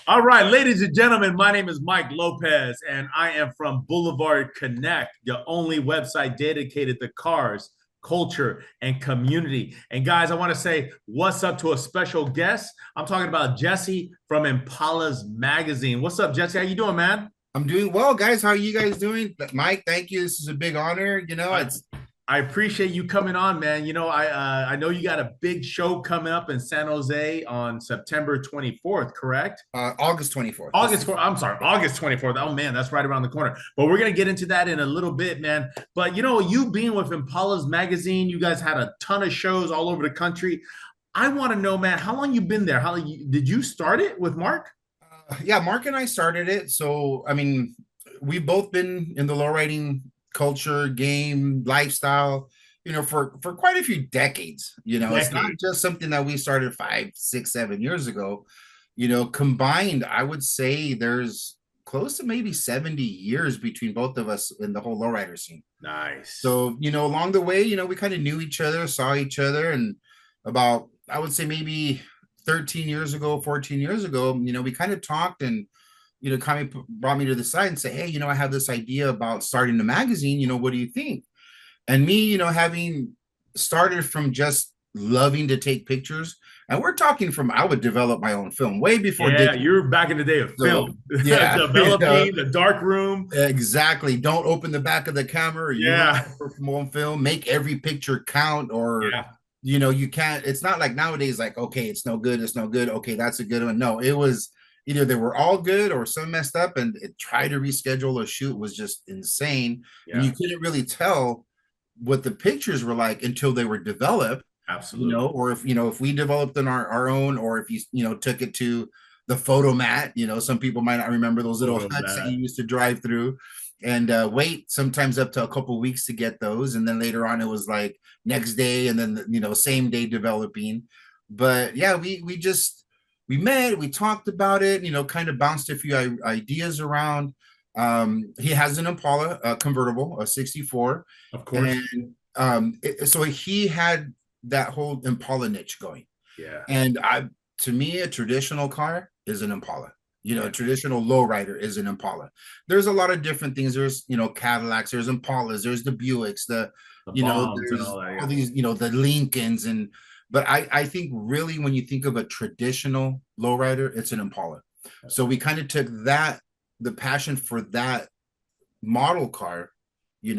All right, ladies and gentlemen, my name is Mike Lopez, and I am from Boulevard Connect, the only website dedicated to cars, culture, and community. And guys, I want to say what's up to a special guest. I'm talking about Jesse from Impalas Magazine. What's up, Jesse? How you doing, man? I'm doing well, guys. How are you guys doing? Mike, thank you. This is a big honor. I, I appreciate you coming on, man. I know you got a big show coming up in San Jose on September 24th, correct? August 24th. This August is 4th, I'm sorry, August 24th. Oh man, that's right around the corner. But we're gonna get into that in a little bit, man. But you being with Impala's magazine, you guys had a ton of shows all over the country. I want to know, man, how long you been there? How long did you start it with Mark? yeah, Mark and I started it. So, I mean, we've both been in the lowriding culture, game, lifestyle, for quite a few decades. It's not Decade. just something that we started 5, 6, 7 years ago. Combined, I would say there's close to maybe 70 years between both of us in the whole lowrider scene. Nice. So, along the way, we kind of knew each other, saw each other, and about, I would say maybe 13 years ago, 14 years ago, we kind of talked and, kind of brought me to the side and say, hey, I have this idea about starting a magazine, what do you think? And me, having started from just loving to take pictures, and we're talking from, I would develop my own film way before Yeah, digital. you're back in the day of So, film, yeah, developing the dark room. exactly. Don't open the back of the camera. You only Yeah, from one film. Make every picture count, or yeah, you can't. It's not like nowadays. Like, okay, it's no good. It's no good. Okay, that's a good one. No, it was either they were all good or some messed up, and try to reschedule a shoot was just insane, and yeah. you couldn't really tell what the pictures were like until they were developed. Absolutely. Or if we developed in our own, or if you took it to the photo mat. Some people might not remember those little Photo huts that mat. you used to drive through and wait sometimes up to a couple weeks to get those, and then later on it was like next day, and then same day developing. But yeah, we met, we talked about it, kind of bounced a few ideas around. He has an Impala, a convertible, a 64, Of course. and so he had that whole Impala niche going. Yeah. And to me, a traditional car is an Impala. A Yeah. traditional lowrider is an Impala. There's a lot of different things. There's, Cadillacs, there's Impalas, there's the Buicks, The bombs and there's all that. all Yeah. these, the Lincolns. But I think really when you think of a traditional lowrider, it's an Impala. So we kind of took the passion for that model car,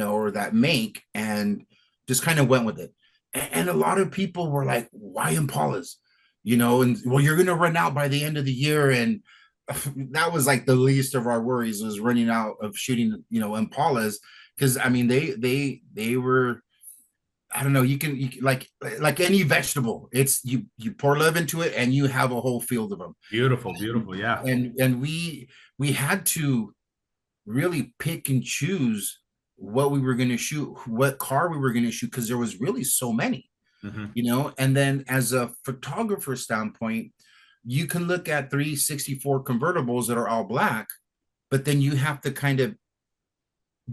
or that make, and just kind of went with it. And a lot of people were like, why Impalas? And well, you're going to run out by the end of the year. And that was like the least of our worries, was running out of shooting, Impalas. Cause I mean, they were, I don't know, you can like any vegetable, it's, you pour love into it and you have a whole field of them. Beautiful, beautiful. Yeah. And we had to really pick and choose what we were going to shoot, what car we were going to shoot, because there was really so many. Hmm. And then as a photographer standpoint, you can look at 364 convertibles that are all black, but then you have to kind of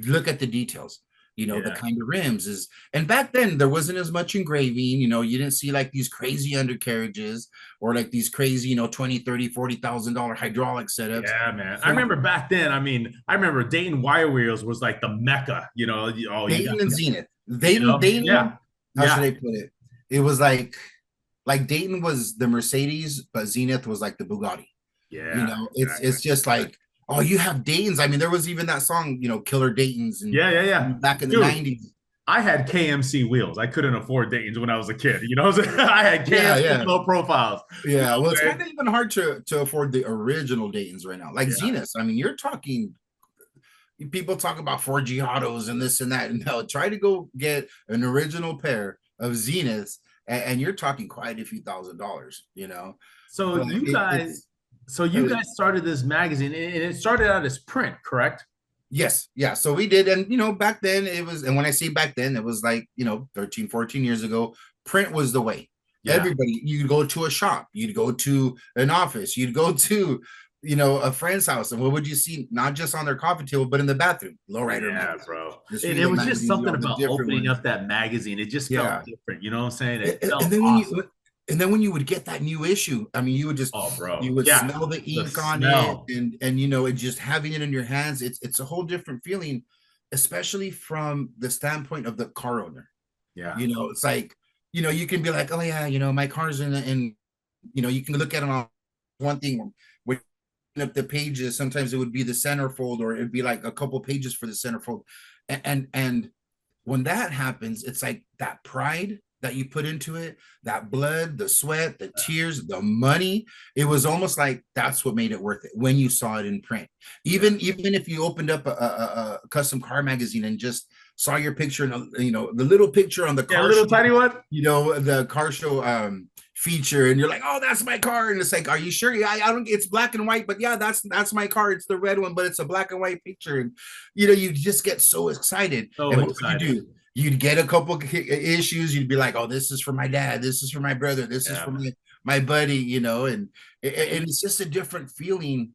look at the details, the Yeah. kind of rims is. And back then there wasn't as much engraving, you didn't see like these crazy undercarriages, or like these crazy, 20, 30, $40,000 hydraulic setups. Yeah, man. I So remember back then. I remember Dayton Wire Wheels was like the mecca. Oh, you got, Dayton and Zenith. Dayton, yeah, how should yeah, I put it? It was like Dayton was the Mercedes, but Zenith was like the Bugatti. yeah, exactly. It's just like, oh, you have Dayton's. I mean, there was even that song, Killer Dayton's, and Yeah, yeah, yeah. back in the Dude, 90s. I had KMC wheels. I couldn't afford Dayton's when I was a kid. I had Yeah, KMC yeah. low profiles. You Yeah. know Well, what it's I'm kind saying? of even hard to afford the original Dayton's right now. Like Yeah. Zenith. I mean, you're talking, people talk about 4G autos and this and that. And no, try to go get an original pair of Zeniths, and you're talking quite a few $1,000s. So But you it, guys, it's so you guys started this magazine, and it started out as print, correct? Yes, yeah. So we did. And back then it was, and when I say back then, it was like, 13, 14 years ago, print was the way. Yeah. Everybody, you'd go to a shop, you'd go to an office, you'd go to, a friend's house. And what would you see? Not just on their coffee table, but in the bathroom. Lowrider Yeah, magazine. bro. Just And read it the was just magazines, something the about different opening ones. up that magazine. It just felt Yeah. different. You know what I'm saying? It And felt then awesome. and then when you would get that new issue, I mean, you would just, Oh, you bro. would Yeah. smell the The ink on it, smell. and you know, and just having it in your hands, it's a whole different feeling, especially from the standpoint of the car owner. Yeah. You know, it's like, you know, you can be like, oh yeah, you know, my car's in, you know, you can look at it on one thing with up the pages. Sometimes it would be the centerfold, or it'd be like a couple pages for the centerfold, and when that happens, it's like that pride that you put into it, that blood, the sweat, the tears, the money. It was almost like that's what made it worth it when you saw it in print. Yeah. Even if you opened up a custom car magazine and just saw your picture and, you know, the little picture on the Yeah. car Little show, tiny one. you know, the car show feature, and you're like, oh, that's my car, and it's like, are you sure? Yeah, I don't, it's black and white, but yeah, that's my car, it's the red one, but it's a black and white picture. And you know, you just get so excited. So And what would you excited. do? You'd get a couple issues, you'd be like, oh, this is for my dad, this is for my brother, this is Yeah, for man. my buddy, you know. And it's just a different feeling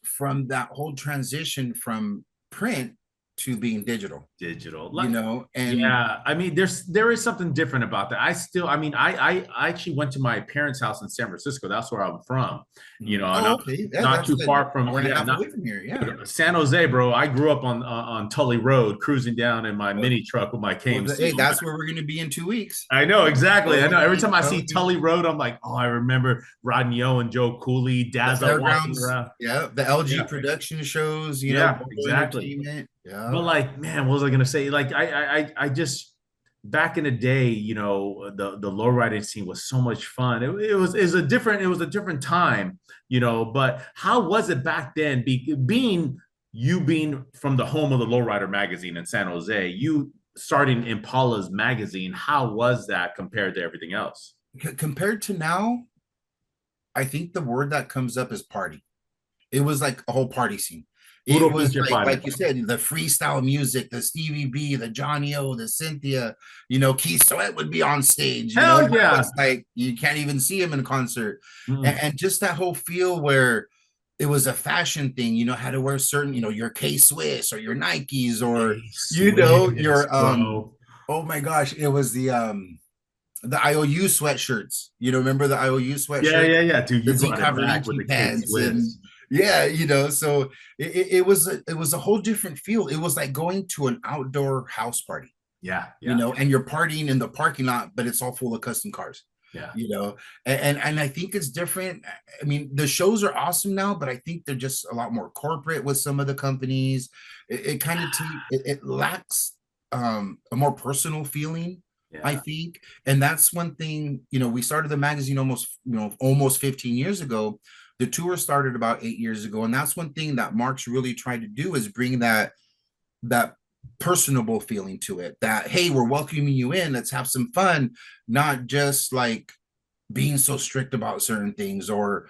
from that whole transition from print to being digital, Digital. you know. And Yeah, I mean, there is something different about that. I still, I mean, I actually went to my parents' house in San Francisco. That's where I'm from, and oh, I'm okay, yeah, not that's too an far from, hour and a yeah, half not away from here, yeah. San Jose, bro. I grew up on Tully Road, cruising down in my Well, mini truck with my well, KMC hey, on that's back. where we're going to be in 2 weeks. I know exactly. I So know. Every time I that'll see be Tully Road, I'm like, oh, I remember Rodney O and Joe Cooley, the Dazzle walking fairgrounds, around. yeah, the LG Yeah, production shows, you know, yeah, Bobo exactly. Entertainment, But yeah. like, man, what was I gonna say? Like, I just back in the day, the lowriding scene was so much fun. It was a different time, But how was it back then? Being from the home of the lowrider magazine in San Jose, you starting Impalas Magazine. How was that compared to everything else? Compared to now, I think the word that comes up is party. It was like a whole party scene. It Puro was pinche party. like you said, the freestyle music, the Stevie B, the Johnny O, the Cynthia, you know, Keith Sweat would be on stage, you know. Hell Now yeah. it's like you can't even see him in concert. Mm. And just that whole feel where it was a fashion thing, you know, how to wear certain, you know, your K Swiss or your Nikes, or Hey, you know, Swiss, your bro. oh my gosh, it was the IOU sweatshirts. You know, remember the IOU Yeah, sweatshirt, yeah, yeah, dude. the You Z brought it back with Cavaricci the K pants, and Swiss. yeah, you know, so it was a whole different feel. It was like going to an outdoor house party, Yeah, you yeah, know, and you're partying in the parking lot, but it's all full of custom cars, yeah. you know. And I think it's different. I mean, the shows are awesome now, but I think they're just a lot more corporate with some of the companies. It kind of it lacks a more personal feeling, I Yeah. think. And that's one thing, you know, we started the magazine almost 15 years ago. The tour started about 8 years ago, and that's one thing that Mark's really tried to do, is bring that personable feeling to it, that hey, we're welcoming you in, let's have some fun, not just like being so strict about certain things, or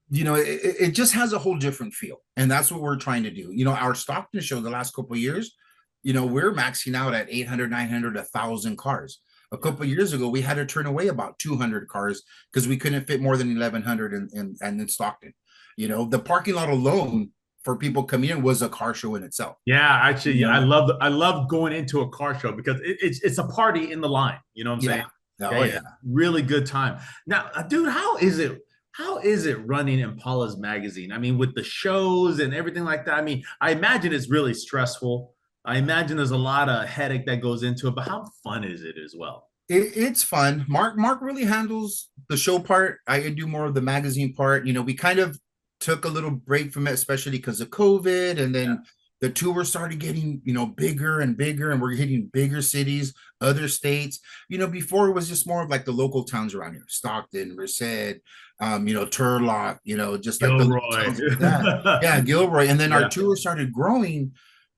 you know, it just has a whole different feel. And that's what we're trying to do. You know, our Stockton show the last couple of years, you know, we're maxing out at 800, 900, 1,000 cars. A Yeah. couple of years ago, we had to turn away about 200 cars because we couldn't fit more than 1,100 in Stockton. You know, the parking lot alone for people coming in was a car show in itself. Yeah, actually, You yeah, know, I love going into a car show because it's a party in the line. You know what I'm saying? yeah, Yeah, oh yeah, yeah. really good time. Now, dude, how is it running Impala's magazine? I mean, with the shows and everything like that. I mean, I imagine it's really stressful. I imagine there's a lot of headache that goes into it, but how fun is it as well? It's fun. Mark really handles the show part. I do more of the magazine part. You know, we kind of took a little break from it, especially because of COVID, and Yeah, then the tour started getting, you know, bigger and bigger, and we're hitting bigger cities, other states. You know, before it was just more of like the local towns around here, Stockton, Merced, you know, Turlock, you know, just like the little Gilroy. towns like that. Yeah, Gilroy. And then our Yeah, tour started growing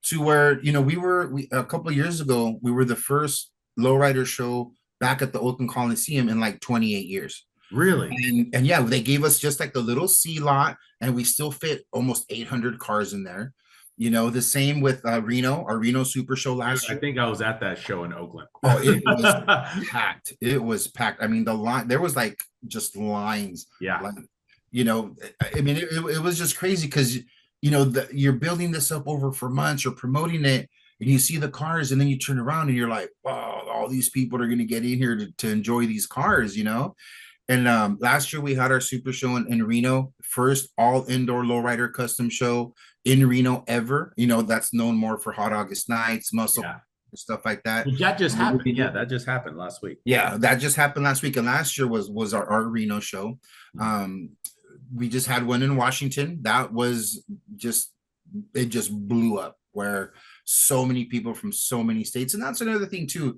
to where, you know, we a couple of years ago, we were the first lowrider show back at the Oakland Coliseum in like 28 years. really, And yeah, they gave us just like the little C lot, and we still fit almost 800 cars in there. You know, the same with Reno, our Reno Super Show dude. last I year. think I was at that show in Oakland. Oh, it was packed. It was packed. I mean, the line, there was like just lines, Yeah, like, you know, I mean, it was just crazy because, you know, you're building this up over for months, you're promoting it, and you see the cars, and then you turn around and you're like, wow, all these people are going to get in here to enjoy these cars, you know. And last year we had our super show in Reno, first all indoor lowrider custom show in Reno ever. You know, that's known more for Hot August Nights, muscle, Yeah. stuff like that. Well, that just happened. We Yeah, did, that just happened last week. yeah, that just happened last week. And last year was our Reno show. Mhm. Um, we just had one in Washington. That was just, it just blew up, where so many people from so many states. And that's another thing too.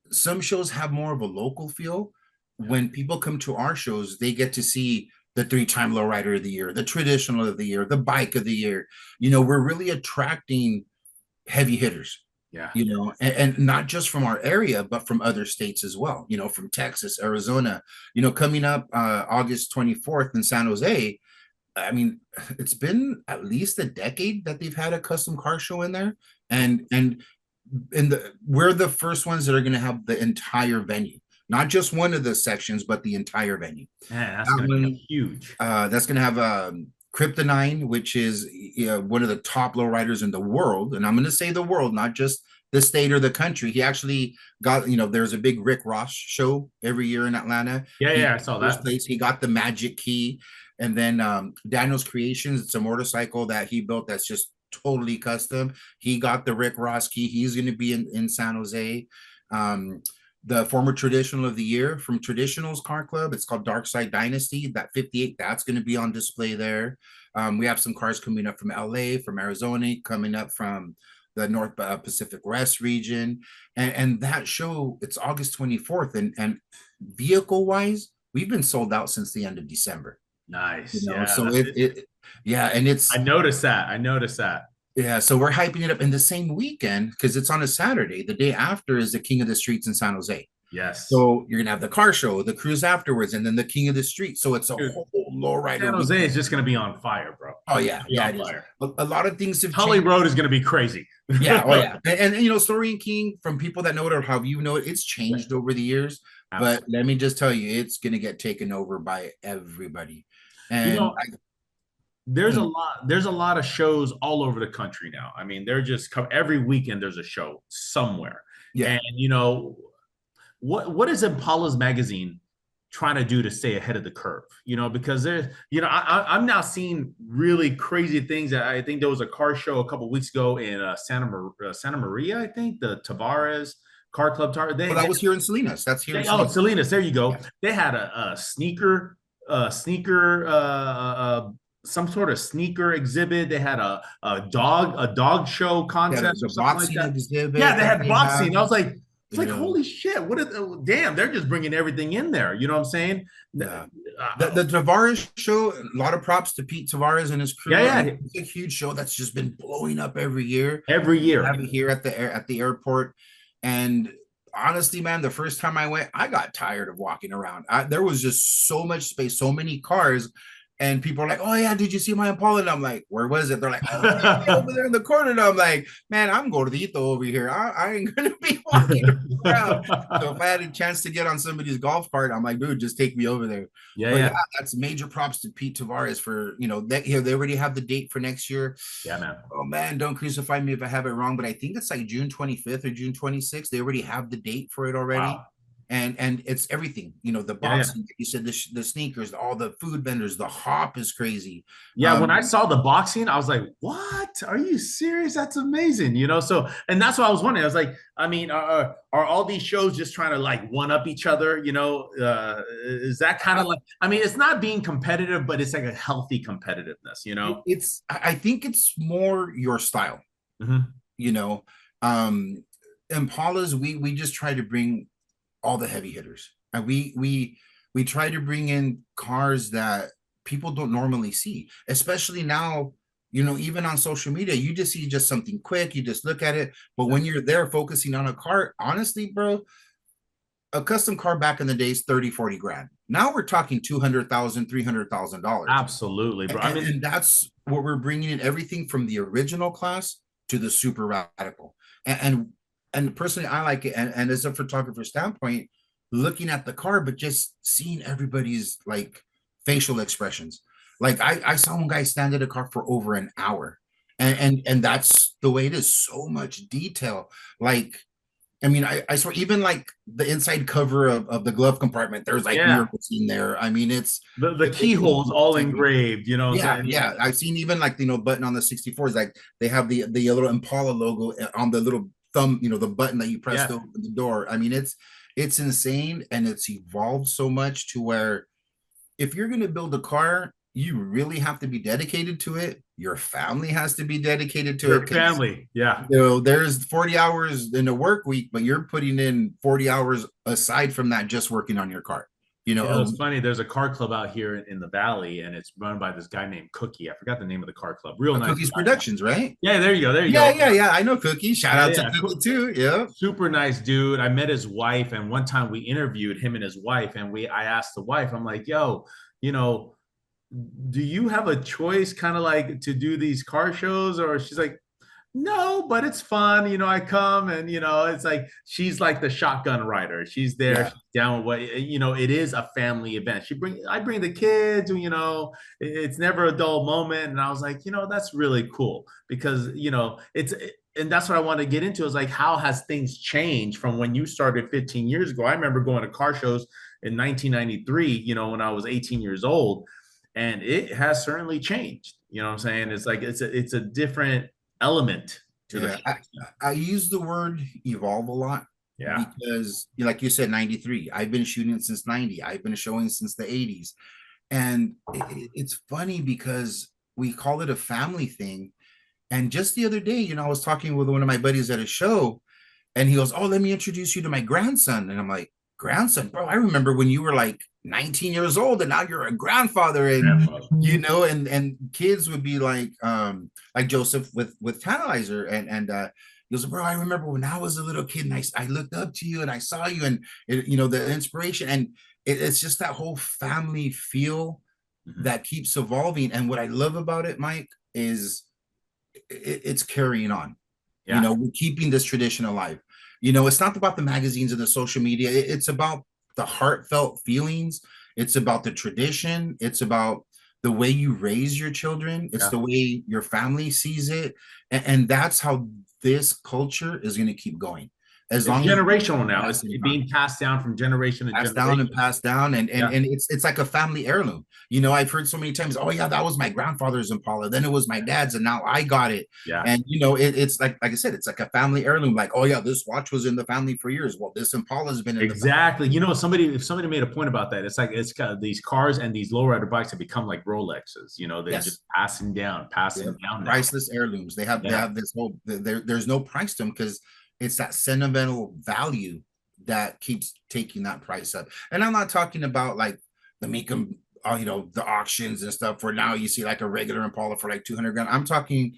Some shows have more of a local feel. When people come to our shows, they get to see the three-time lowrider of the year, the traditional of the year, the bike of the year. You know, we're really attracting heavy hitters, Yeah. you know, and not just from our area, but from other states as well, you know, from Texas, Arizona, you know, coming up August 24th in San Jose. I mean, it's been at least a decade that they've had a custom car show in there. And we're the first ones that are going to have the entire venue, not just one of the sections, but the entire venue. Man, that's That going to be one, huge. that's going to have Kryptonine, which is, you know, one of the top lowriders in the world. And I'm going to say the world, not just the state or the country. He actually got, you know, there's a big Rick Ross show every year in Atlanta. Yeah, He yeah, I saw first that. place, he got the magic key. And then Daniel's Creations, it's a motorcycle that he built that's just totally custom. He got the Rick Ross key. He's going to be in San Jose. Um, the former traditional of the year from Traditionals Car Club, it's called Dark Side Dynasty. That 58, that's going to be on display there. We have some cars coming up from LA, from Arizona, coming up from the North Pacific West region. And that show, it's August 24th. And vehicle wise, we've been sold out since the end of December. You Nice. know, Yeah, so yeah, and I noticed that. I noticed that. yeah, so we're hyping it up in the same weekend because it's on a Saturday. The day after is the King of the Streets in San Jose. Yes. So you're gonna have the car show, the cruise afterwards, and then the King of the Street. So it's a Dude, whole San lowrider week. Jose is just going to be on fire, bro. Oh It's yeah, gonna be yeah, on it is. fire. A lot of things have Tully changed. Road is going to be crazy. Yeah, oh yeah, and you know, Story and King, from people that know it or how you know it, it's Yeah, changed over the years. But absolutely. let me just tell you, it's gonna get taken over by everybody. You And know, there's a lot of shows all over the country now. I mean, they're just come every weekend there's a show somewhere. yeah, And you know, what is Impalas Magazine trying to do to stay ahead of the curve? You know, because there's, you know, I'm now seeing really crazy things. I think there was a car show a couple weeks ago in Santa Maria, I think the Tavares Car Club. well, that was here in Salinas. That's here in Oh, Salinas. Salinas, there you go. Yeah, They had a sneaker, some sort of sneaker exhibit. They had a dog show yeah, contest or the something like boxing that. Yeah, exhibit they that had they have, boxing. I was like, it's you like, know. holy shit! Damn, they're just bringing everything in there. You know what I'm saying? Yeah. The Tavares show, a lot of props to Pete Tavares and his crew. I Yeah, mean, yeah. it's a huge show that's just been blowing up every year. Every We year. have it here at the airport. And honestly, man, the first time I went, I got tired of walking around. There was just so much space, so many cars. And people are like, "Oh yeah, did you see my Impala?" And I'm like, "Where was it?" They're like, "Oh yeah, over there in the corner." And I'm like, "Man, I'm gordito over here. I ain't gonna be walking around." So if I had a chance to get on somebody's golf cart, I'm like, "Dude, just take me over there." Yeah, But yeah, yeah, that's major props to Pete Tavares for, you know, that here they already have the date for next year. yeah, man. Oh man, don't crucify me if I have it wrong, but I think it's like June 25th or June 26th. They already have the date for it already. Wow. And it's everything, you know, the Yeah, yeah. boxing, you said the sneakers, all the food vendors, the hop is crazy. Yeah, when I saw the boxing, I was like, "What? Are you serious? That's amazing!" You know. So, and that's what I was wondering. I was like, I mean, are all these shows just trying to like one up each other? You know, is that kind of like? I mean, it's not being competitive, but it's like a healthy competitiveness. You know. It's I think it's more your style, Mhm. you know. Um Impalas, we just try to bring all the heavy hitters. And we try to bring in cars that people don't normally see, especially now, you know, even on social media, you just see just something quick, you just look at it. But when you're there focusing on a car, honestly, bro, a custom car back in the days, 30, 40 grand. Now we're talking 200,000, $300,000. Absolutely, bro. I mean, And that's what we're bringing in, everything from the original class to the super radical. And and personally, I like it. And as a photographer standpoint, looking at the car, but just seeing everybody's like facial expressions. Like I saw one guy stand at a car for over an hour. And that's the way it is. So much detail. Like I mean, I swear, even like the inside cover of the glove compartment, there's like Yeah. murals in there. I mean, The it's keyholes all insane. engraved, you know. Yeah, And yeah. I've seen even like button on the 64s, like they have the little Impala logo on the little thumb, the button that you press yeah, to open the door. I mean, it's insane, and it's evolved so much to where if you're going to build a car, you really have to be dedicated to it. Your family has to be dedicated to it your because family. Yeah. there's 40 hours in a work week, but you're putting in 40 hours aside from that just working on your car. You know, You know, a, it's funny. There's a car club out here in the valley, and it's run by this guy named Cookie. I forgot the name of the car club. Real a nice Cookies guy. Productions, right? Yeah, there you go. There you Yeah, go. yeah, yeah. I know Cookie. Shout Yeah, out to yeah. Cookie too. Yeah. Super nice dude. I met his wife, and one time we interviewed him and his wife, and I asked the wife, I'm like, yo, you know, do you have a choice kind of like to do these car shows? Or she's like, no, but it's fun. You know, I come and, it's like she's like the shotgun rider. She's there, Yeah. she's down with what, it is a family event. I bring the kids, it's never a dull moment. And I was like, that's really cool because, and that's what I want to get into is like, how has things changed from when you started 15 years ago? I remember going to car shows in 1993, when I was 18 years old, and it has certainly changed. You know what I'm saying? It's like it's a different element to the Yeah. business. I use the word evolve a lot Yeah. because, like you said, 93. I've been shooting since 90. I've been showing since the 80s. And it's funny because we call it a family thing. And just the other day, I was talking with one of my buddies at a show, and he goes, "Oh, let me introduce you to my grandson." And I'm like, "Grandson, bro, I remember when you were like 19 years old and now you're a grandfather." And and kids would be like Joseph with Tantalizer, and he goes, "Bro, I remember when I was a little kid and I looked up to you and I saw you, and the inspiration, and it's just that whole family feel Mhm. that keeps evolving." And what I love about it, Mike, is it's carrying on. Yeah. We're keeping this tradition alive. It's not about the magazines and the social media. It's about the heartfelt feelings. It's about the tradition. It's about the way you raise your children. It's Yeah. the way your family sees it. And that's how this culture is going to keep going. As It's long as generational now. pass It's it on, being passed down from generation to passed down and generation. passed down, and and Yeah. and it's like a family heirloom. I've heard so many times, "Oh yeah, that was my grandfather's Impala, then it was my dad's, and now I got it." Yeah. And it's like I said, it's like a family heirloom. Like, "Oh yeah, this watch was in the family for years." Well, this Impala's been in the family. Exactly. If somebody made a point about that, it's like it's kind of these cars and these lowrider bikes have become like Rolexes. They're just Yes. passing Yep. down now. Priceless heirlooms. Yeah. They have this whole there's no price to them because it's that sentimental value that keeps taking that price up. And I'm not talking about like the make them the auctions and stuff where now you see like a regular Impala for like 200 grand. I'm talking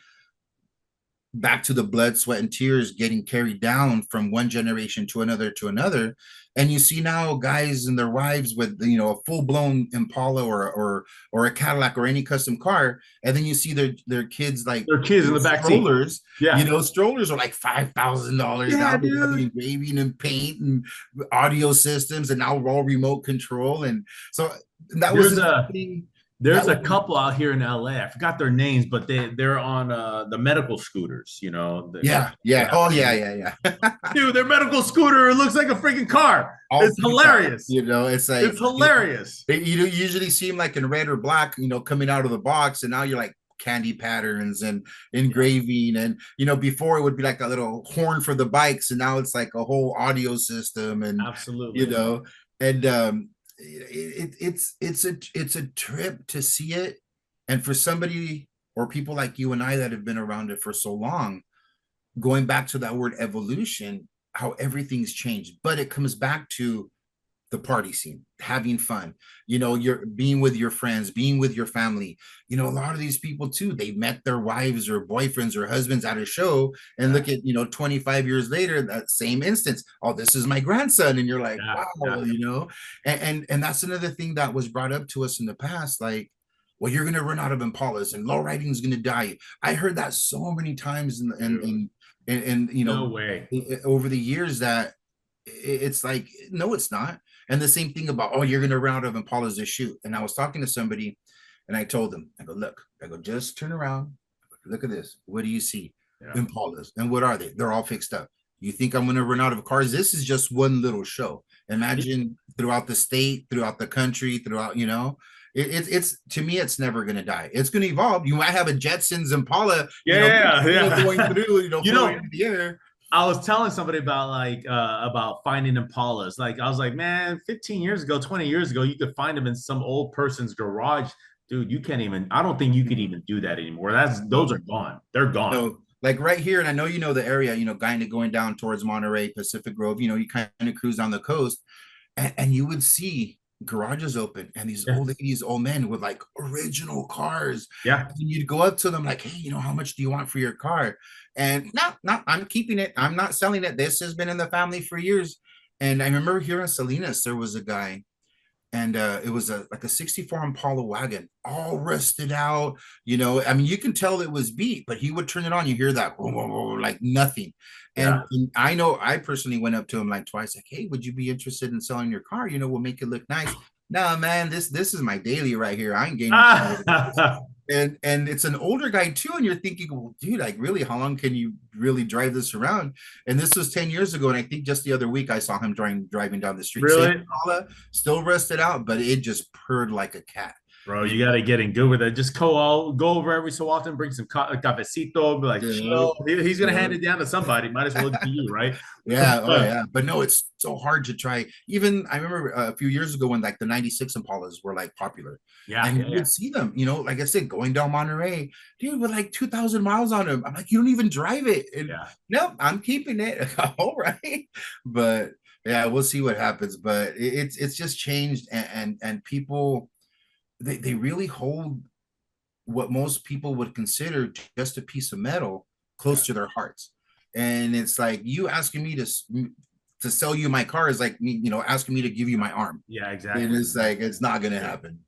back to the blood, sweat, and tears getting carried down from one generation to another. And you see now guys and their wives with a full-blown Impala or a Cadillac or any custom car, and then you see their kids like Their kids in the back seat. strollers. Yeah. Strollers are like $5,000 now. Yeah, They have the dude. engraving and paint and audio systems, and now all remote control. And so that was There's the a thing. That There's was a couple out here in LA. I forgot their names, but they're on the medical scooters. yeah, Yeah. yeah. Oh yeah, yeah, yeah. Dude, their medical scooter, it looks like a freaking car. All It's picked out. hilarious. It's like It's hilarious. you usually see them like in red or black, coming out of the box, and now you're like candy patterns and Yeah, engraving, and before it would be like a little horn for the bikes, and now it's like a whole audio system, and you absolutely. know, and it's a trip to see it, and for somebody or people like you and I that have been around it for so long, going back to that word evolution, how everything's changed, but it comes back to the party scene, having fun, you're being with your friends, being with your family. A lot of these people too, they met their wives or boyfriends or husbands at a show, and Yeah, look at 25 years later, that same instance, "Oh, this is my grandson," and you're like, yeah, yeah. wow. And that's another thing that was brought up to us in the past, like, well, you're going to run out of Impalas and low riding is going to die. I heard that so many times Dude, and no way. over the years, that it's like, no, it's not. And the same thing about, "Oh, you're going to run out of Impalas to shoot." And I was talking to somebody, and I told them, I go, "Look," I go, "just turn around, look at this. What do you see?" Yeah, Impalas. And what are they? They're all fixed up. You think I'm going to run out of cars? This is just one little show. Y- Imagine throughout the state, throughout the country, throughout, it's to me, it's never going to die. It's going to evolve. You might have a Jetsons Impala, Yeah, going yeah. through, You floating know, in the air. I was telling somebody about finding Impalas. Like I was like, man, 15 years ago, 20 years ago, you could find them in some old person's garage. Dude, you can't even, I don't think you could even do that anymore. Those No, are gone. They're gone. no, like right here, and I know you know the area, kind of going down towards Monterey, Pacific Grove, you kind of cruise down the coast, and you would see garages open and these Yeah. old ladies, old men with like original cars. Yeah. And you'd go up to them like, hey, how much do you want for your car? And no, no, I'm keeping it. I'm not selling it. This has been in the family for years. And I remember here in Salinas, there was a guy, and it was like a 64 Impala wagon, all rusted out. I mean, you can tell it was beat, but he would turn it on. You hear that, whoa, whoa, whoa, like nothing. Yeah. And I know I personally went up to him like twice, like, hey, would you be interested in selling your car? We'll make it look nice. No, man, this is my daily right here. I ain't getting excited about this. And it's an older guy too, and you're thinking, well, dude, like really, how long can you really drive this around? And this was 10 years ago, and I think just the other week I saw him driving down the street. Same Really? color, still rusted out, but it just purred like a cat. Bro, You you got to get in good with it. Just go over every so often, bring some cafecito, be like, know, chill. He's going to hand yeah, it down to somebody. Might as well be you, right? yeah, oh yeah. But no, it's so hard to try. Even I remember a few years ago when like the 96 Impalas were like popular. Yeah, And yeah, you yeah. would see them, like I said, going down Monterey, dude, with like 2,000 miles on them. I'm like, you don't even drive it. And Yeah. no, I'm keeping it. All right. But yeah, we'll see what happens. But it's just changed, and people, they really hold what most people would consider just a piece of metal Yeah. close to their hearts. And it's like you asking me to sell you my car is like me, asking me to give you my arm. Yeah, And exactly. it's like it's not gonna happen.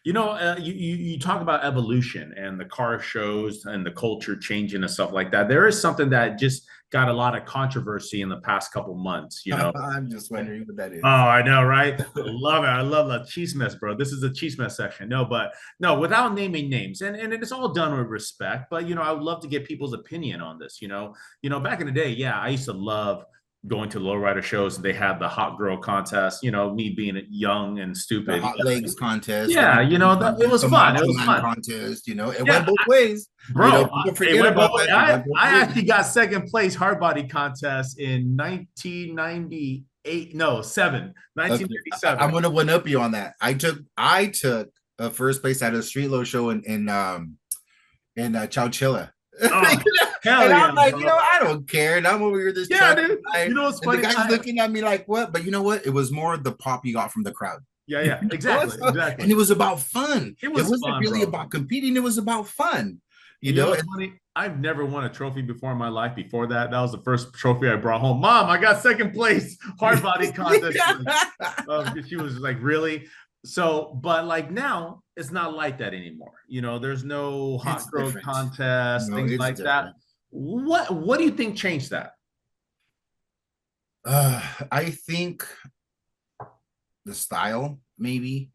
You talk about evolution and the car shows and the culture changing and stuff like that. There is something that just got a lot of controversy in the past couple months. I'm just wondering what that Oh, is. I know, right? I love it. I love the cheese mess, bro. This is a cheese mess section. No, but no, without naming names, and it's all done with respect. But I would love to get people's opinion on this. Back in the day, yeah, I used to love going to lowrider shows, and they had the hot girl contest. Me being young and The stupid. hot legs contest, the Yeah, bikini it contest, was the fun. It macho was man fun. contest. It went Yeah, both ways. bro. Don't It forget went both about ways. that. It I went both I ways. actually got second place hard body contest in 1998. No, seven, Okay, I'm 1997. gonna one up you on that. I took a first place at a street low show in Chowchilla. Oh, And hell yeah, I'm like, bro. I don't care. And I'm over here this Yeah, truck dude. guy, What's and the funny? guy's looking at me like, what? But you know what? It was more the pop you got from the crowd. Yeah, yeah, exactly, And exactly. it was about fun. It It was wasn't fun, really bro. about competing, it was about fun. And what's And funny? I've never won a trophy before in my life. Before that was the first trophy I brought home. Mom, I got second place hard body contest. She was like, really? So, but like now, it's not like that anymore. There's no hot it's girl different. contest, No, things it's like that. different. What do you think changed that? I think the style, maybe,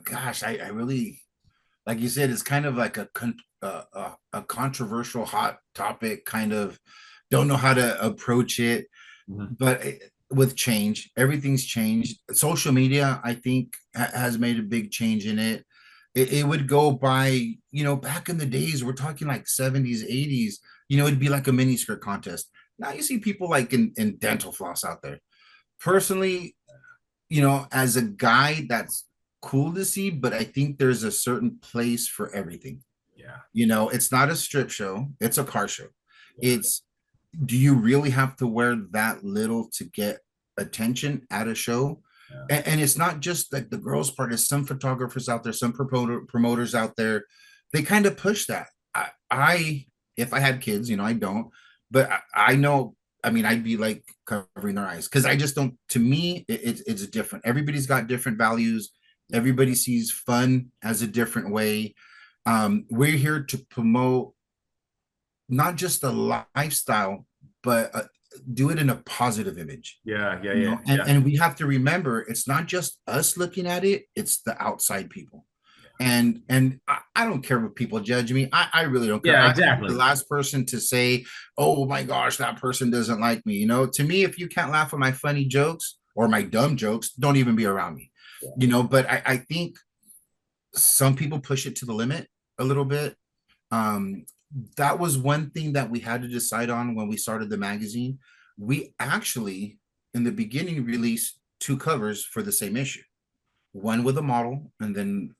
gosh, I really, like you said, it's kind of like a controversial hot topic, kind of don't know how to approach it. Mhm. But with change, everything's changed. Social media, I think, has made a big change in it. It would go by, back in the days, we're talking like 70s, 80s, it'd be like a mini skirt contest. Now you see people like in dental floss out there. Personally, as a guy, that's cool to see, but I think there's a certain place for everything. Yeah, It's not a strip show, it's a car show. yeah, It's Do you really have to wear that little to get attention at a show? yeah. And it's not just like the girls part, is some photographers out there, some promoters out there, they kind of push that. I if I had kids, I don't, but I know, I mean, I'd be like covering their eyes because I just don't, to me, it's different. Everybody's got different values. Everybody sees fun as a different way. We're here to promote not just a lifestyle, but do it in a positive image. Yeah, yeah, You yeah, know, and, yeah. and we have to remember it's not just us looking at it, it's the outside people. And I don't care what people judge me. I really don't care. Yeah, I'm the exactly. last person to say, oh my gosh, that person doesn't like me. You know, to me, if you can't laugh at my funny jokes or my dumb jokes, don't even be around me. Yeah. You know, but I think some people push it to the limit a little bit. Um, that was one thing that we had to decide on when we started the magazine. We actually, in the beginning, released two covers for the same issue, one with a model and then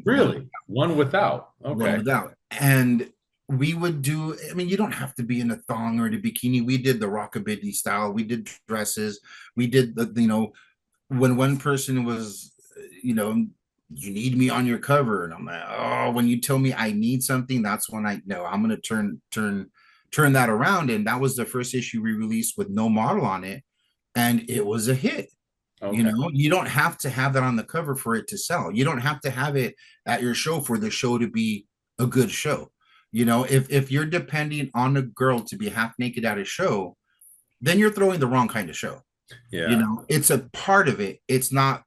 Really? One without. one Okay. without. And we would do, I mean, you don't have to be in a thong or in a bikini. We did the rockabilly style, we did dresses, we did the, you know, when one person was, you know, you need me on your cover. And I'm like, oh, when you tell me I need something, that's when I know I'm gonna turn that around. And that was the first issue we released with no model on it. And it was a hit. You Okay. know, you don't have to have that on the cover for it to sell. You don't have to have it at your show for the show to be a good show. You know, if you're depending on a girl to be half naked at a show, then you're throwing the wrong kind of show. You Yeah. know, it's a part of it. It's not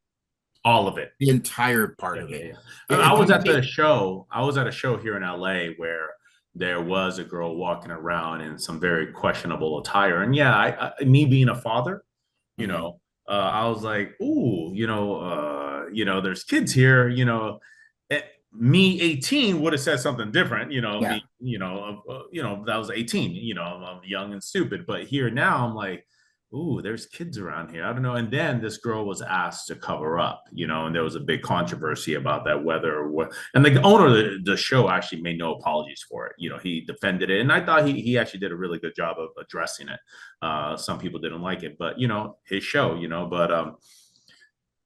All of it. the entire part Yeah, of yeah, it. yeah. I If was you at the take show. I was at a show here in LA where there was a girl walking around in some very questionable attire. And yeah, me being a father, you Mhm. know, I was like, ooh, there's kids here, eh, me 18 would have said something different, Yeah, me, that was 18, I'm young and stupid. But here now I'm like, ooh, there's kids around here. I don't know. And then this girl was asked to cover up, and there was a big controversy about that, whether or what. And the owner of the show actually made no apologies for it. He defended it. And I thought he actually did a really good job of addressing it. Some people didn't like it, but his show,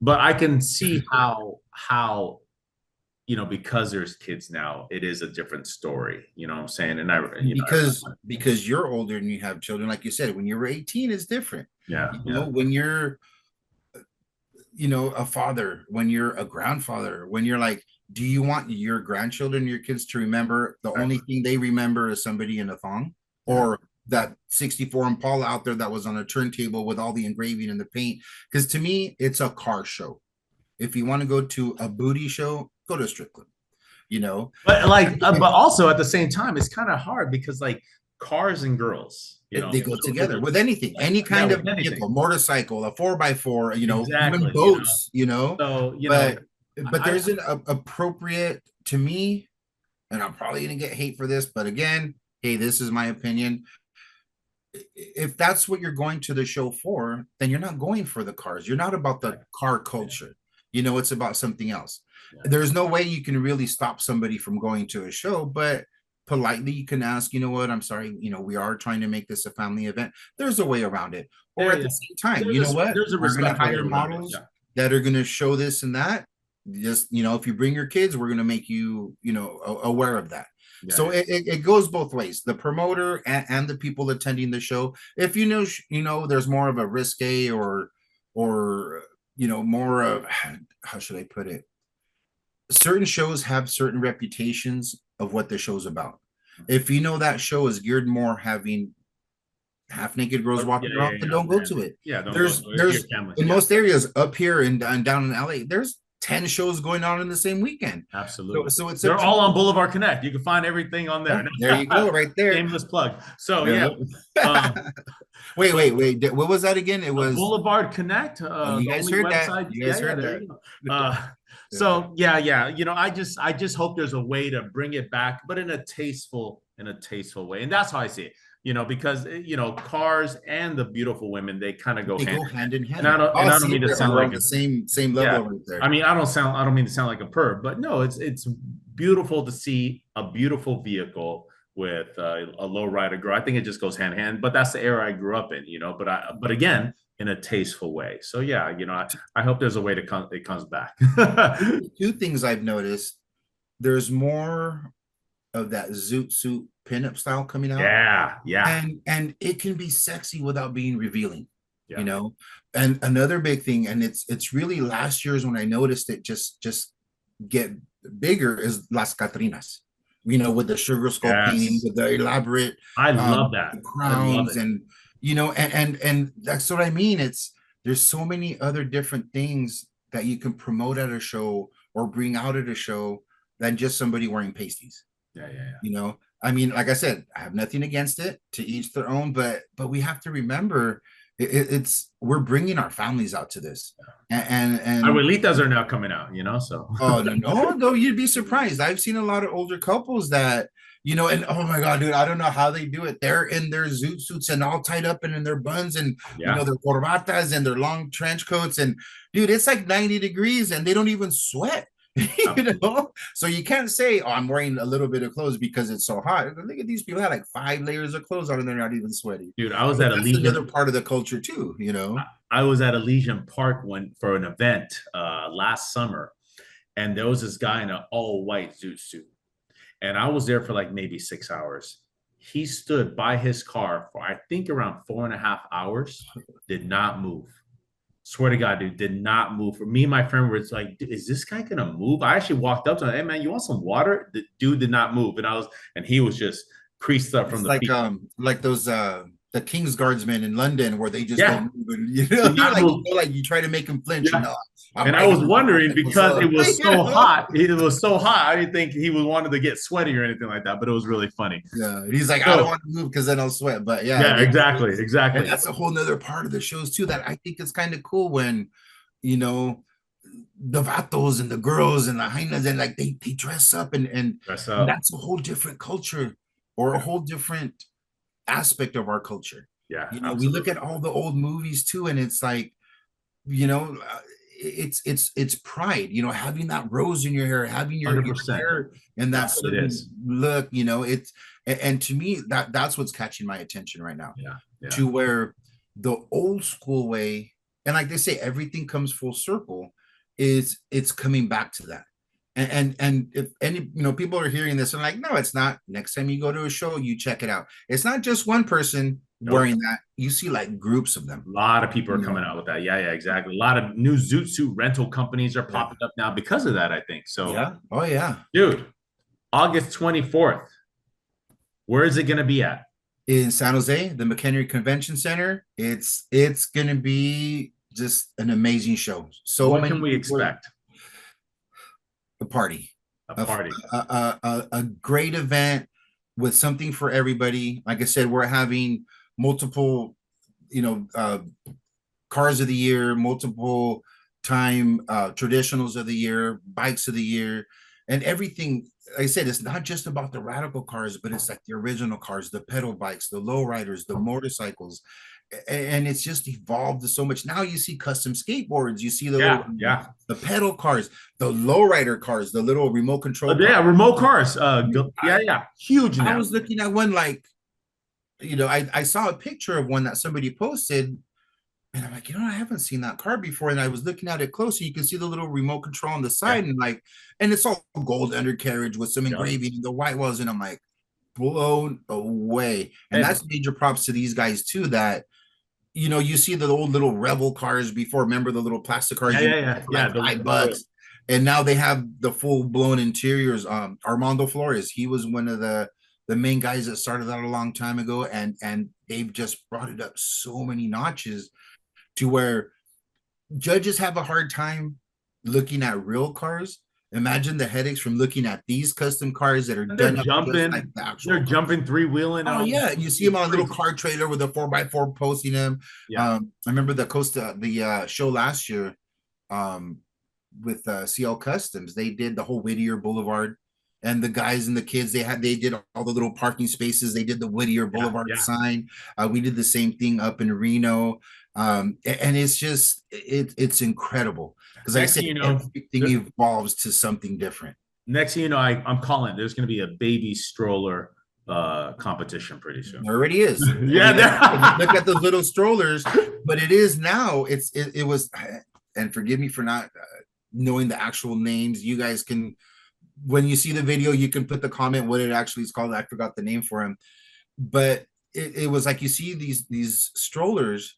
but I can see how because there's kids now, it is a different story. You know what I'm saying? And because you're older and you have children, like you said, when you were 18 is different. yeah, You yeah, know, when you're, you know, a father, when you're a grandfather, when you're like, do you want your grandchildren, your kids to remember the only exactly. thing they remember is somebody in a thong, Yeah, or that 64 Impala out there that was on a turntable with all the engraving and the paint? Because to me, it's a car show. If you want to go to a booty show, go to strip club, you know. but also at the same time, it's kind of hard because like cars and girls, They go together with anything, any yeah, kind of with anything. vehicle, motorcycle, a 4x4, you know, even Exactly. boats, you know. So But I there's an appropriate to me, and I'm probably gonna get hate for this, but again, hey, this is my opinion. If that's what you're going to the show for, then you're not going for the cars. You're not about the right. car Yeah, culture. You know, it's about something else. yeah, There's no way you can really stop somebody from going to a show, but politely you can ask, you know what, I'm sorry, you know, we are trying to make this a family event. There's a way around it. Or yeah, at yeah. the same time, you know what? There's a We're going to respectful way hire around it. models Yeah, that are going to show this and that. Just, you know, if you bring your kids, we're going to make you, you know, aware of that. yeah, So yeah. it goes both ways, the promoter and the people attending the show. If you know, there's more of a risque or, you know, more of, how should I put it? Certain shows have certain reputations of what the show's about. If you know that show is geared more having half naked girls Yeah, walking yeah, around, then yeah. don't go to it. Yeah, don't go. Your There's family. in Yeah, most areas up here and down in LA, there's 10 shows going on in the same weekend. So absolutely. so it's up They're to all on you. Boulevard Connect. You can find everything on there. Yeah, there you go, right there. Shameless plug. So yeah, Yeah. um, Wait, but wait, wait. What was that again? It a was, Boulevard Connect, oh, you the guys only heard that. website. You Yeah, guys yeah, heard there that. you go. Yeah. So yeah, yeah. I just hope there's a way to bring it back, but in a tasteful way, and that's how I see it. Because cars and the beautiful women, they kind of go They hand go in hand. hand in And I hand. don't and Oh, I don't see, mean to sound we're like on the same yeah. level right I there. mean, I don't mean to sound like a perv, but no, it's beautiful to see a beautiful vehicle with a low rider girl. I think it just goes hand in hand. But that's the era I grew up in, but again, in a tasteful way. So yeah, I hope there's a way it comes back. Two things I've noticed. There's more of that zoot suit pinup style coming out, Yeah, yeah, and it can be sexy without being revealing, you yeah. know. And another big thing, and it's really last year's when I noticed it just get bigger, is Las Catrinas, you know, with the sugar skull painting, Yes. with the elaborate I love that. I love crowns, it. and you know, and that's what I mean. It's there's so many other different things that you can promote at a show or bring out at a show than just somebody wearing pasties. Yeah, yeah, You know, I mean, like I said, I have nothing against it, to each their own, but we have to remember it's we're bringing our families out to this. And Abuelitas are now coming out, you know, so oh no, you'd be surprised. I've seen a lot of older couples that, and oh my god, dude, I don't know how they do it. They're in their zoot suits and all tied up and in their buns and yeah. their corbatas and their long trench coats. And dude, it's like 90 degrees and they don't even sweat. So you can't say, oh, I'm wearing a little bit of clothes because it's so hot. Look at these people have like 5 layers of clothes on and they're not even sweaty. Dude, I was But at that's Elysian. another part of the culture too. I was at Elysian Park for an event last summer, and there was this guy in an all white zoot suit, and I was there for like maybe 6 hours. He stood by his car for I think around 4.5 hours, did not move. Swear to God, dude, did not move. For me and my friend was like, "Is this guy gonna move?" I actually walked up to him, "Hey man, you want some water?" The dude did not move, and he was just creased up from It's the feet. like those the King's Guardsmen in London where they just Yeah, don't move and, did not move. you try to make them flinch and Yeah. no, And I was wondering because it was so hot. It was so hot. I didn't think he was wanted to get sweaty or anything like that, but it was really funny. Yeah, and he's like, I don't So, want to move because then I'll sweat. But yeah, yeah, exactly, and exactly. that's a whole nother part of the shows too that I think is kind of cool when you know the vatos and the girls and the hyenas and like they dress up Dress and up. that's a whole different culture or a whole different aspect of our culture. Yeah, We look absolutely. at all the old movies too, and it's like, you know, uh, it's pride, having that rose in your hair, having your 100%. hair in that That's what it certain is. look, it's and to me that's what's catching my attention right now, Yeah, yeah. to where the old school way, and like they say, everything comes full circle, is it's coming back to that. And if any people are hearing this and like, no, it's not. Next time you go to a show, you check it out. It's not just one person Nope. wearing that. You see like groups of them. A lot of people are You coming know, out with that. Yeah, yeah, exactly. A lot of new zoot suit rental companies are yeah, popping up now because of that, I think. So, yeah, oh yeah. dude, August 24th, where is it going to be at? In San Jose, the McHenry Convention Center. It's gonna be just an amazing show. So What many can we people. expect? A party, A a, party. a great event with something for everybody. Like I said, we're having multiple, you know, uh, cars of the year, multiple time traditionals of the year, bikes of the year, and everything. Like I said, it's not just about the radical cars, but it's like the original cars, the pedal bikes, the lowriders, the motorcycles, and it's just evolved so much. Now you see custom skateboards, you see the little Yeah, yeah. the pedal cars, the lowrider cars, the little remote control cars. Yeah, remote cars. Yeah, I, yeah. Huge I now. was looking at one like, I saw a picture of one that somebody posted, and I'm like, I haven't seen that car before. And I was looking at it closer. You can see the little remote control on the Yeah. side, and it's all gold undercarriage with some Yep. engraving and the white walls. And I'm like, blown away. And Hey, that's major props to these guys too. That you see the old little Revel cars before. Remember the little plastic yeah, cars you yeah, get yeah, for yeah. like $5, and now they have the full blown interiors. Armando Flores, he was one of the main guys that started that a long time ago, and they've just brought it up so many notches to where judges have a hard time looking at real cars. Imagine the headaches from looking at these custom cars that are And they're done up just like jumping. the They're actual cars. jumping, three wheeling. Oh yeah, you see him It's on a little crazy. car trailer with a 4x4 posting him. Yeah. I remember the show last year, um, with CL Customs. They did the whole Whittier Boulevard, and the guys and the kids they did all the little parking spaces. They did the Whittier Yeah, Boulevard yeah. sign. We did the same thing up in Reno, and it's just it's incredible because like I Next said, thing you know, everything evolves to something different. I'm calling. There's going to be a baby stroller competition pretty soon. There already is. I Yeah, mean, like, look there. at those little strollers, but it is now. It was, and forgive me for not knowing the actual names. You guys can, when you see the video, you can put the comment what it actually is called. I forgot the name for him, but it was like you see these strollers,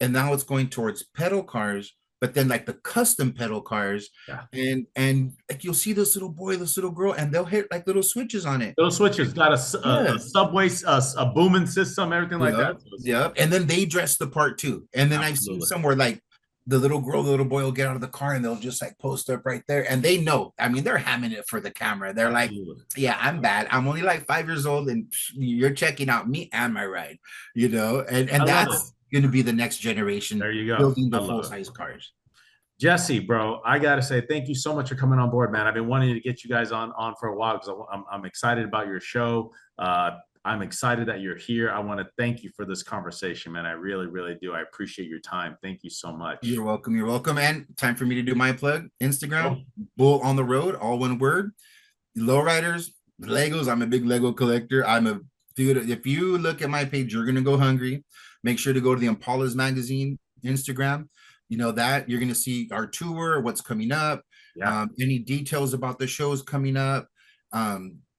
and now it's going towards pedal cars, but then like the custom pedal cars, Yeah. and like you'll see this little boy, this little girl, and they'll hit like little switches on it. Those switches got a Yeah. subway, a booming system, everything like that. Yep. So Yep. And then they dress the part too. And then I've seen absolutely. somewhere like the little girl, the little boy will get out of the car and they'll just like post up right there. And they know, I mean, they're hamming it for the camera. They're like, Absolutely. yeah, I'm bad. I'm only like 5 years old and you're checking out me and my ride, you know? I And love it. that's going to be the next generation There you go. building I the full love it. size cars. Jesse, bro, I gotta say thank you so much for coming on board, man. I've been wanting to get you guys on for a while because I'm excited about your show. I'm excited that you're here. I want to thank you for this conversation, man. I really, really do. I appreciate your time. Thank you so much. You're welcome. You're welcome. And time for me to do my plug. Instagram, Oh, Bull on the Road, all one word. Lowriders, Legos. I'm a big Lego collector. I'm a dude. If you look at my page, you're gonna go hungry. Make sure to go to the Impalas Magazine Instagram. You know that you're gonna see our tour, what's coming up, yeah. any details about the shows coming up.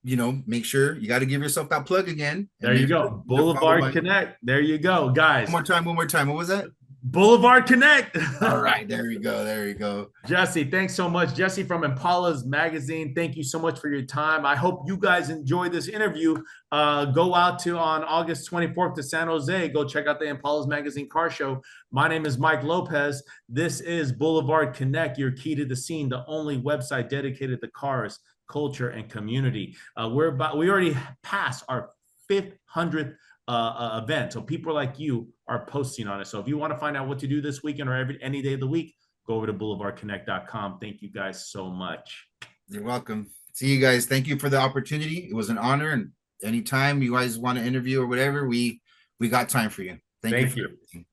You know, make sure you got to give yourself that plug again, and There make you sure go. to follow Boulevard my Connect. There you go, one guys. more time. One more time. What was that? Boulevard Connect. All right, there we go. There we go. Jesse, thanks so much. Jesse from Impalas Magazine, thank you so much for your time. I hope you guys enjoyed this interview. Go out to on August 24th to San Jose. Go check out the Impalas Magazine car show. My name is Mike Lopez. This is Boulevard Connect, your key to the scene, the only website dedicated to cars, culture, and community. We already passed our 500th event. So people like you are posting on it. So if you want to find out what to do this weekend or any day of the week, go over to boulevardconnect.com. Thank you guys so much. You're welcome. See you guys. Thank you for the opportunity. It was an honor. And anytime you guys want to interview or whatever, we got time for you. Thank you Thank for you. everything.